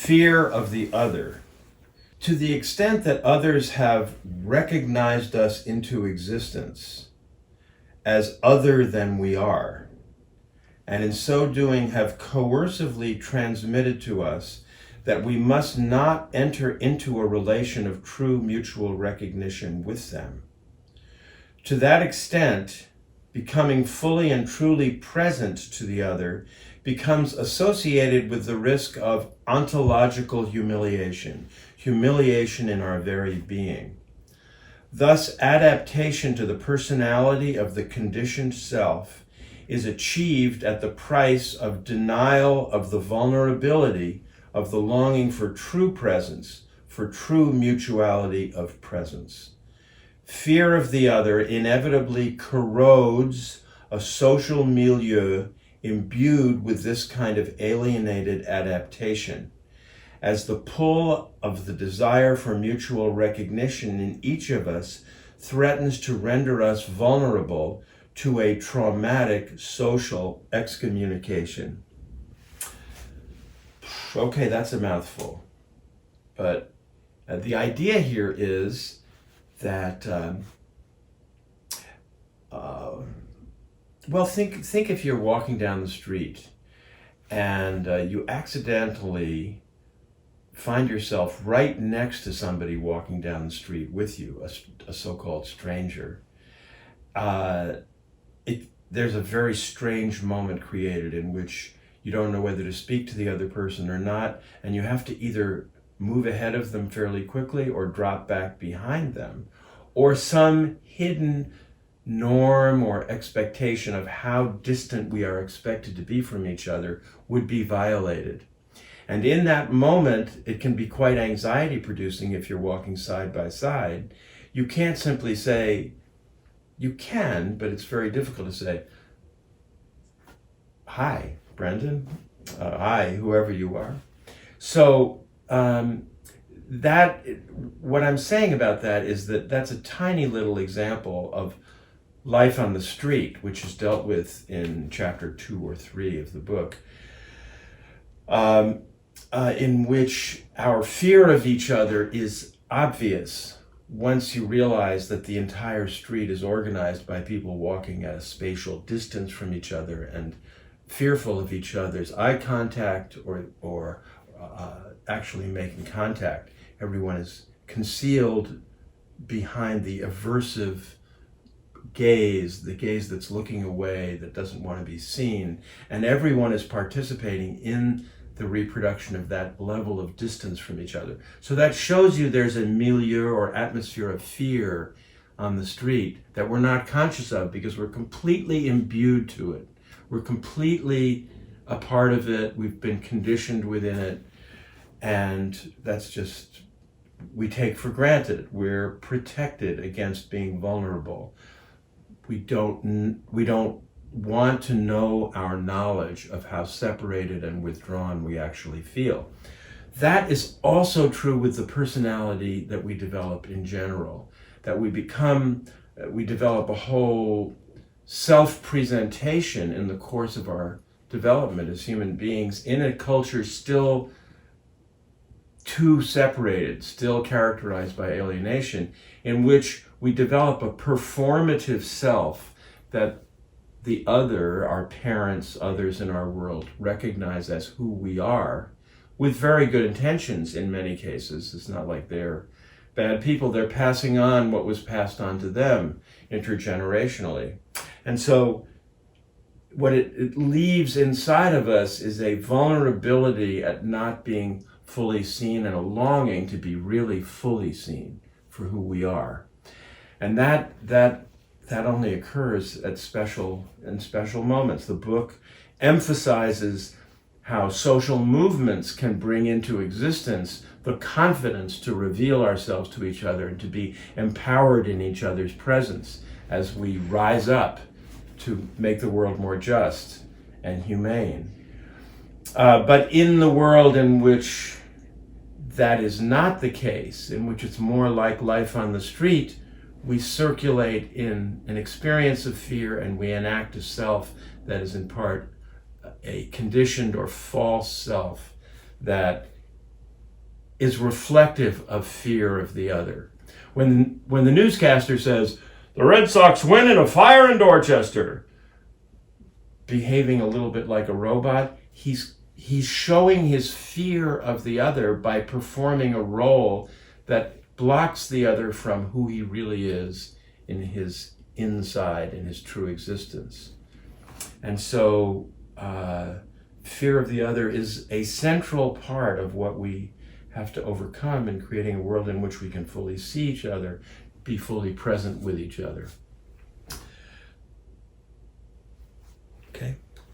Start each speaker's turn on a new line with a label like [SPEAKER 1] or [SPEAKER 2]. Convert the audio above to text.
[SPEAKER 1] Fear of the other. To the extent that others have recognized us into existence as other than we are, and in so doing have coercively transmitted to us that we must not enter into a relation of true mutual recognition with them. To that extent, becoming fully and truly present to the other becomes associated with the risk of ontological humiliation, humiliation in our very being. Thus, adaptation to the personality of the conditioned self is achieved at the price of denial of the vulnerability of the longing for true presence, for true mutuality of presence. Fear of the other inevitably corrodes a social milieu imbued with this kind of alienated adaptation, as the pull of the desire for mutual recognition in each of us threatens to render us vulnerable to a traumatic social excommunication. Okay, that's a mouthful. But the idea here is that, think if you're walking down the street and you accidentally find yourself right next to somebody walking down the street with you, a so-called stranger. There's a very strange moment created in which you don't know whether to speak to the other person or not, and you have to either move ahead of them fairly quickly or drop back behind them, or some hidden norm or expectation of how distant we are expected to be from each other would be violated. And in that moment, it can be quite anxiety producing if you're walking side by side. You can't simply say, you can, but it's very difficult to say, hi, Brendan, hi, whoever you are. So what I'm saying about that is that that's a tiny little example of life on the street, which is dealt with in chapter 2 or 3 of the book. In which our fear of each other is obvious once you realize that the entire street is organized by people walking at a spatial distance from each other and fearful of each other's eye contact or actually making contact. Everyone is concealed behind the aversive gaze, the gaze that's looking away, that doesn't want to be seen, and everyone is participating in the reproduction of that level of distance from each other. So that shows you there's a milieu or atmosphere of fear on the street that we're not conscious of because we're completely imbued to it. We're completely a part of it. We've been conditioned within it. And that's just, we take for granted. We're protected against being vulnerable. We don't want to know our knowledge of how separated and withdrawn we actually feel. That is also true with the personality that we develop in general, that we develop a whole self-presentation in the course of our development as human beings in a culture still too separated, still characterized by alienation, in which we develop a performative self that the other, our parents, others in our world, recognize as who we are, with very good intentions in many cases. It's not like they're bad people. They're passing on what was passed on to them intergenerationally. And so what it leaves inside of us is a vulnerability at not being fully seen and a longing to be really fully seen for who we are. And that only occurs in special moments. The book emphasizes how social movements can bring into existence the confidence to reveal ourselves to each other and to be empowered in each other's presence as we rise up to make the world more just and humane. But in the world in which that is not the case, in which it's more like life on the street, we circulate in an experience of fear and we enact a self that is in part a conditioned or false self that is reflective of fear of the other. When the newscaster says, "The Red Sox win in a fire in Dorchester," behaving a little bit like a robot, he's showing his fear of the other by performing a role that blocks the other from who he really is in his inside, in his true existence. And so fear of the other is a central part of what we have to overcome in creating a world in which we can fully see each other, be fully present with each other.